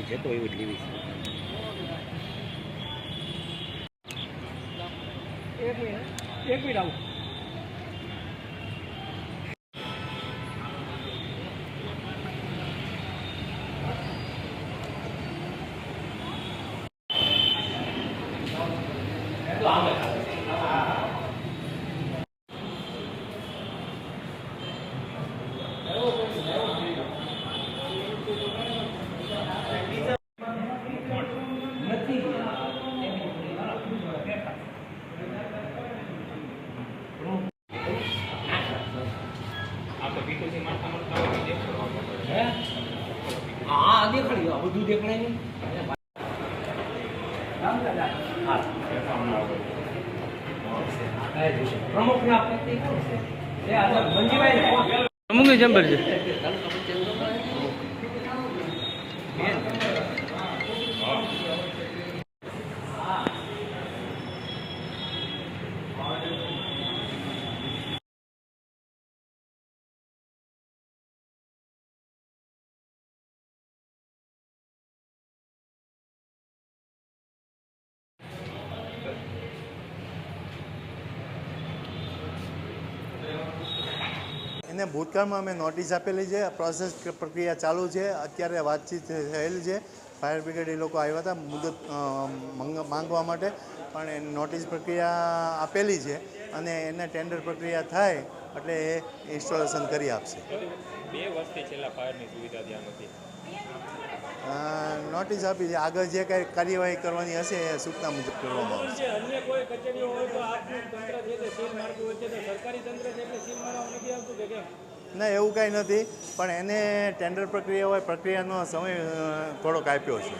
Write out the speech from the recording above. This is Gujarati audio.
જતો એવું જ લેવી એક મિનિટ આવું. હા દેખાડી દો બધું દેખાડે નહીં પ્રમુખ પ્રમુખ ચેમ્બર છે એને ભૂતકાળમાં અમે નોટિસ આપેલી છે, પ્રોસેસ પ્રક્રિયા ચાલુ છે, અત્યારે વાતચીત થયેલી છે. ફાયર બ્રિગેડ એ લોકો આવ્યા હતા મુદત માંગવા માટે, પણ એને નોટિસ પ્રક્રિયા આપેલી છે અને એને ટેન્ડર પ્રક્રિયા થાય એટલે એ ઇન્સ્ટોલેશન કરી આપશે. 2 વર્ષથી છેલ્લા ફાયરની સુવિધા ત્યાં નથી. નોટિસ આપી છે, આગળ જે કાંઈ કાર્યવાહી કરવાની હશે એ સૂચના મુજબ કરવામાં આવશે. અન્ય કોઈ કચેરીઓ હોય તો આપનું તંત્ર છે તે સીલ મારતું હોય છે તો સરકારી તંત્ર છે એટલે સીલ મારવા નથી આવતું કે કેમ? ના, એવું કાંઈ નથી, પણ એને ટેન્ડર પ્રક્રિયા હોય, પ્રક્રિયાનો સમય થોડોક આપ્યો છે.